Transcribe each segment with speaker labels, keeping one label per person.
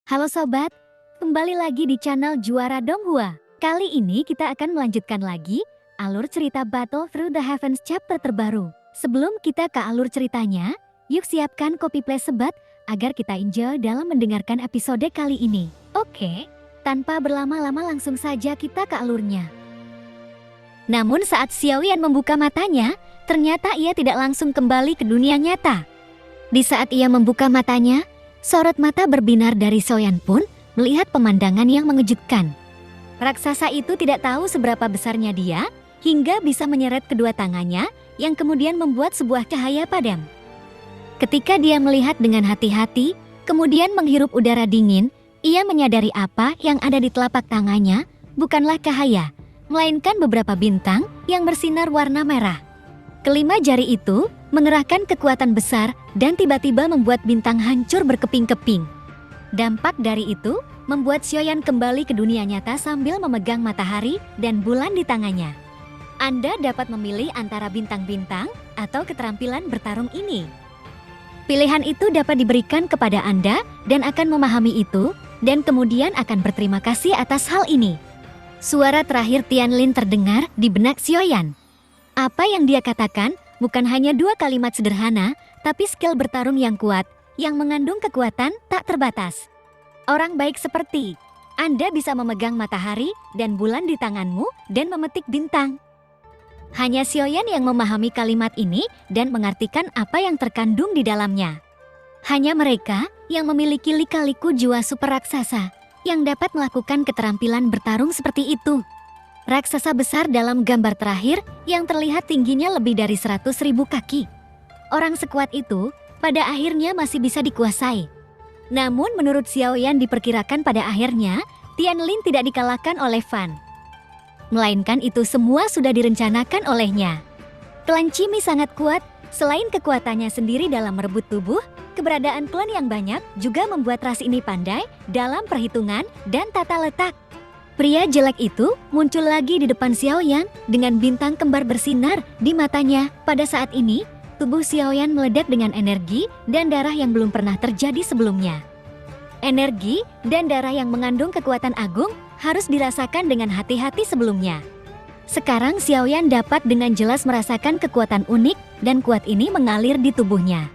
Speaker 1: Halo sobat, kembali lagi di channel Juara Donghua. Kali ini kita akan melanjutkan lagi alur cerita Battle Through the Heavens chapter terbaru. Sebelum kita ke alur ceritanya, yuk siapkan kopi play sebat agar kita enjoy dalam mendengarkan episode kali ini. Oke, tanpa berlama-lama langsung saja kita ke alurnya. Namun saat Xiaoyan membuka matanya, ternyata ia tidak langsung kembali ke dunia nyata. Di saat ia membuka matanya, sorot mata berbinar dari Xiaoyan pun melihat pemandangan yang mengejutkan. Raksasa itu tidak tahu seberapa besarnya dia, hingga bisa menyeret kedua tangannya yang kemudian membuat sebuah cahaya padam. Ketika dia melihat dengan hati-hati, kemudian menghirup udara dingin, ia menyadari apa yang ada di telapak tangannya bukanlah cahaya, melainkan beberapa bintang yang bersinar warna merah. Kelima jari itu mengerahkan kekuatan besar dan tiba-tiba membuat bintang hancur berkeping-keping. Dampak dari itu membuat Xiaoyan kembali ke dunia nyata sambil memegang matahari dan bulan di tangannya. Anda dapat memilih antara bintang-bintang atau keterampilan bertarung ini. Pilihan itu dapat diberikan kepada Anda dan akan memahami itu dan kemudian akan berterima kasih atas hal ini. Suara terakhir Tianlin terdengar di benak Xiaoyan. Apa yang dia katakan bukan hanya dua kalimat sederhana, tapi skill bertarung yang kuat, yang mengandung kekuatan tak terbatas. Orang baik seperti Anda bisa memegang matahari dan bulan di tanganmu dan memetik bintang. Hanya Xiaoyan yang memahami kalimat ini dan mengartikan apa yang terkandung di dalamnya. Hanya mereka yang memiliki lika-liku jiwa super raksasa yang dapat melakukan keterampilan bertarung seperti itu. Raksasa besar dalam gambar terakhir yang terlihat tingginya lebih dari 100.000 kaki. Orang sekuat itu pada akhirnya masih bisa dikuasai. Namun menurut Xiaoyan diperkirakan pada akhirnya Tianlin tidak dikalahkan oleh Fan. Melainkan itu semua sudah direncanakan olehnya. Klan Cimi sangat kuat, selain kekuatannya sendiri dalam merebut tubuh, keberadaan klan yang banyak juga membuat ras ini pandai dalam perhitungan dan tata letak. Pria jelek itu muncul lagi di depan Xiaoyan dengan bintang kembar bersinar di matanya. Pada saat ini, tubuh Xiaoyan meledak dengan energi dan darah yang belum pernah terjadi sebelumnya. Energi dan darah yang mengandung kekuatan agung harus dirasakan dengan hati-hati sebelumnya. Sekarang Xiaoyan dapat dengan jelas merasakan kekuatan unik dan kuat ini mengalir di tubuhnya.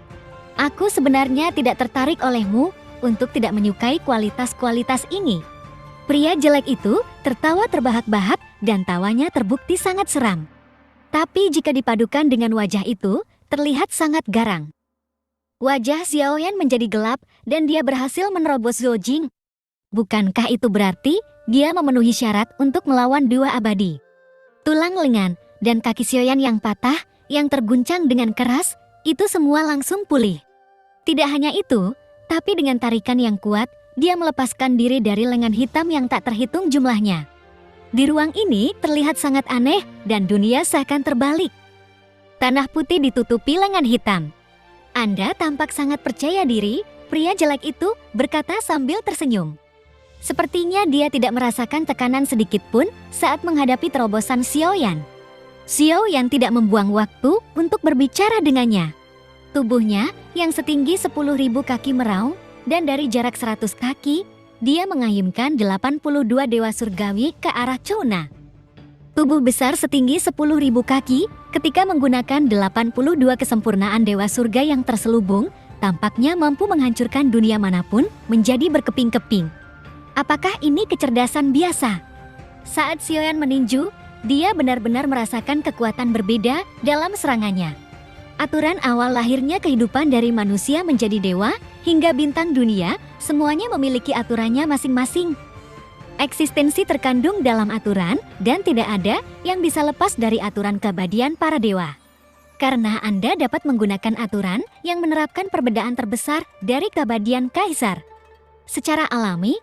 Speaker 1: Aku sebenarnya tidak tertarik olehmu untuk tidak menyukai kualitas-kualitas ini. Pria jelek itu tertawa terbahak-bahak dan tawanya terbukti sangat seram. Tapi jika dipadukan dengan wajah itu, terlihat sangat garang. Wajah Xiaoyan menjadi gelap dan dia berhasil menerobos Zhou Jing. Bukankah itu berarti dia memenuhi syarat untuk melawan dewa abadi? Tulang lengan dan kaki Xiaoyan yang patah, yang terguncang dengan keras, itu semua langsung pulih. Tidak hanya itu, tapi dengan tarikan yang kuat, dia melepaskan diri dari lengan hitam yang tak terhitung jumlahnya. Di ruang ini terlihat sangat aneh dan dunia seakan terbalik. Tanah putih ditutupi lengan hitam. Anda tampak sangat percaya diri, pria jelek itu berkata sambil tersenyum. Sepertinya dia tidak merasakan tekanan sedikit pun saat menghadapi terobosan Xiaoyan. Xiaoyan tidak membuang waktu untuk berbicara dengannya. Tubuhnya yang setinggi 10.000 kaki meraung, dan dari jarak 100 kaki, dia mengayunkan 82 dewa surgawi ke arah Chona. Tubuh besar setinggi 10.000 kaki, ketika menggunakan 82 kesempurnaan dewa surga yang terselubung, tampaknya mampu menghancurkan dunia manapun menjadi berkeping-keping. Apakah ini kecerdasan biasa? Saat Xiaoyan meninju, dia benar-benar merasakan kekuatan berbeda dalam serangannya. Aturan awal lahirnya kehidupan dari manusia menjadi dewa hingga bintang dunia, semuanya memiliki aturannya masing-masing. Eksistensi terkandung dalam aturan dan tidak ada yang bisa lepas dari aturan keabadian para dewa. Karena Anda dapat menggunakan aturan yang menerapkan perbedaan terbesar dari keabadian kaisar. Secara alami,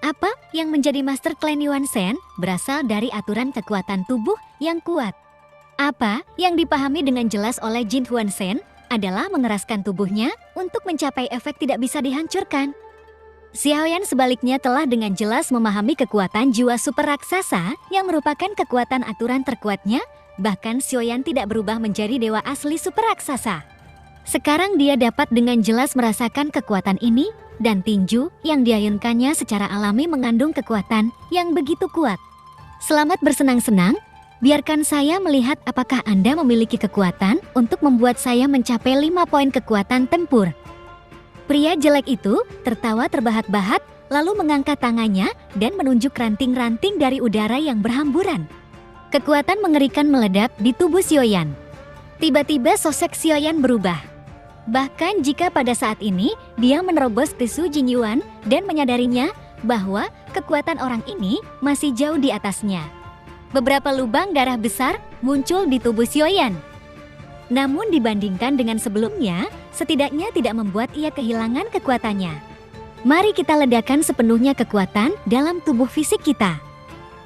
Speaker 1: apa yang menjadi Master Clan Yuan Shen berasal dari aturan kekuatan tubuh yang kuat. Apa yang dipahami dengan jelas oleh Jin Huan Shen adalah mengeraskan tubuhnya untuk mencapai efek tidak bisa dihancurkan. Xiaoyan sebaliknya telah dengan jelas memahami kekuatan jiwa super raksasa yang merupakan kekuatan aturan terkuatnya, bahkan Xiaoyan tidak berubah menjadi dewa asli super raksasa. Sekarang dia dapat dengan jelas merasakan kekuatan ini dan tinju yang diayunkannya secara alami mengandung kekuatan yang begitu kuat. Selamat bersenang-senang, biarkan saya melihat apakah Anda memiliki kekuatan untuk membuat saya mencapai 5 poin kekuatan tempur. Pria jelek itu tertawa terbahak-bahak lalu mengangkat tangannya dan menunjuk ranting-ranting dari udara yang berhamburan. Kekuatan mengerikan meledak di tubuh Xiaoyan. Tiba-tiba sosok Xiaoyan berubah. Bahkan jika pada saat ini dia menerobos tisu Jinyuan dan menyadarinya bahwa kekuatan orang ini masih jauh di atasnya. Beberapa lubang darah besar muncul di tubuh Xiaoyan. Namun dibandingkan dengan sebelumnya, setidaknya tidak membuat ia kehilangan kekuatannya. Mari kita ledakan sepenuhnya kekuatan dalam tubuh fisik kita.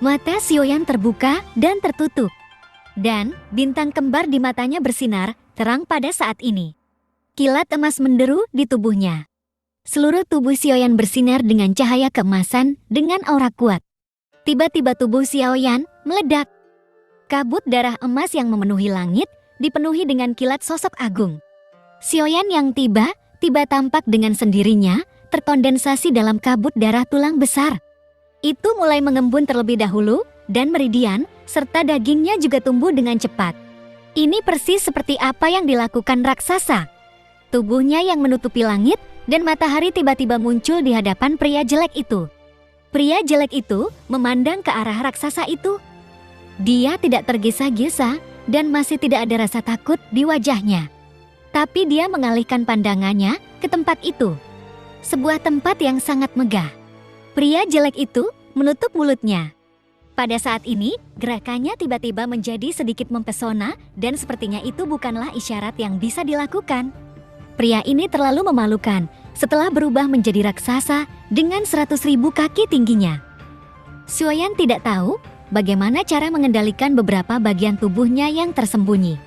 Speaker 1: Mata Xiaoyan terbuka dan tertutup. Dan bintang kembar di matanya bersinar terang pada saat ini. Kilat emas menderu di tubuhnya. Seluruh tubuh Xiaoyan bersinar dengan cahaya keemasan dengan aura kuat. Tiba-tiba tubuh Xiaoyan meledak. Kabut darah emas yang memenuhi langit dipenuhi dengan kilat sosok agung. Xiaoyan yang tiba-tiba tampak dengan sendirinya terkondensasi dalam kabut darah tulang besar. Itu mulai mengembun terlebih dahulu dan meridian, serta dagingnya juga tumbuh dengan cepat. Ini persis seperti apa yang dilakukan raksasa. Tubuhnya yang menutupi langit dan matahari tiba-tiba muncul di hadapan pria jelek itu. Pria jelek itu memandang ke arah raksasa itu. Dia tidak tergesa-gesa dan masih tidak ada rasa takut di wajahnya. Tapi dia mengalihkan pandangannya ke tempat itu. Sebuah tempat yang sangat megah. Pria jelek itu menutup mulutnya. Pada saat ini, gerakannya tiba-tiba menjadi sedikit mempesona dan sepertinya itu bukanlah isyarat yang bisa dilakukan. Pria ini terlalu memalukan setelah berubah menjadi raksasa dengan 100.000 kaki tingginya. Xiaoyan tidak tahu bagaimana cara mengendalikan beberapa bagian tubuhnya yang tersembunyi.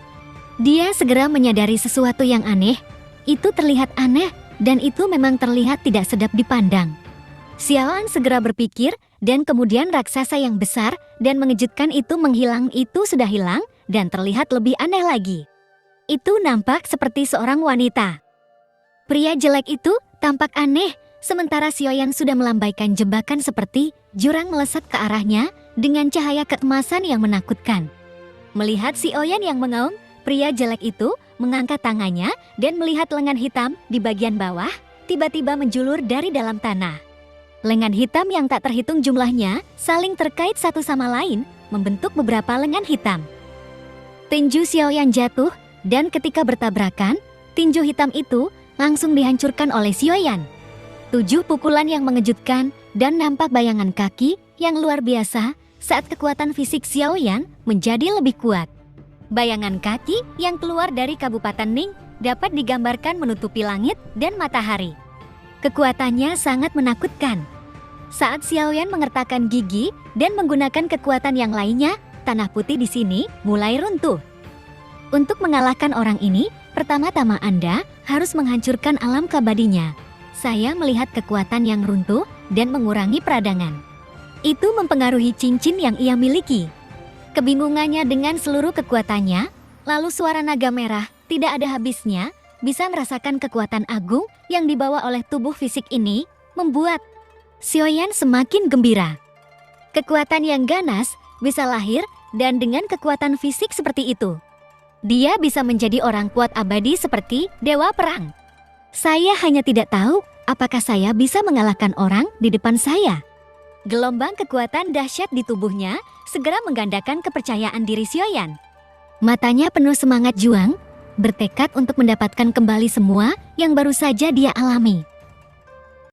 Speaker 1: Dia segera menyadari sesuatu yang aneh. Itu terlihat aneh dan itu memang terlihat tidak sedap dipandang. Xiaoyan segera berpikir dan kemudian raksasa yang besar dan mengejutkan itu menghilang. Itu sudah hilang dan terlihat lebih aneh lagi. Itu nampak seperti seorang wanita. Pria jelek itu tampak aneh, sementara Xiaoyan sudah melambaikan jebakan seperti jurang melesat ke arahnya dengan cahaya keemasan yang menakutkan. Melihat Xiaoyan yang mengaum, pria jelek itu mengangkat tangannya dan melihat lengan hitam di bagian bawah tiba-tiba menjulur dari dalam tanah. Lengan hitam yang tak terhitung jumlahnya saling terkait satu sama lain, membentuk beberapa lengan hitam. Tinju Xiaoyan jatuh dan ketika bertabrakan, tinju hitam itu langsung dihancurkan oleh Xiaoyan. 7 pukulan yang mengejutkan dan nampak bayangan kaki yang luar biasa saat kekuatan fisik Xiaoyan menjadi lebih kuat. Bayangan kaki yang keluar dari Kabupaten Ning dapat digambarkan menutupi langit dan matahari. Kekuatannya sangat menakutkan. Saat Xiaoyan mengertakkan gigi dan menggunakan kekuatan yang lainnya, tanah putih di sini mulai runtuh. Untuk mengalahkan orang ini, pertama-tama Anda harus menghancurkan alam keabadinya. Saya melihat kekuatan yang runtuh dan mengurangi peradangan. Itu mempengaruhi cincin yang ia miliki. Kebingungannya dengan seluruh kekuatannya, lalu suara naga merah tidak ada habisnya, bisa merasakan kekuatan agung yang dibawa oleh tubuh fisik ini, membuat Xiaoyan semakin gembira. Kekuatan yang ganas bisa lahir dan dengan kekuatan fisik seperti itu, dia bisa menjadi orang kuat abadi seperti dewa perang. Saya hanya tidak tahu apakah saya bisa mengalahkan orang di depan saya. Gelombang kekuatan dahsyat di tubuhnya segera menggandakan kepercayaan diri Xiaoyan. Matanya penuh semangat juang, bertekad untuk mendapatkan kembali semua yang baru saja dia alami.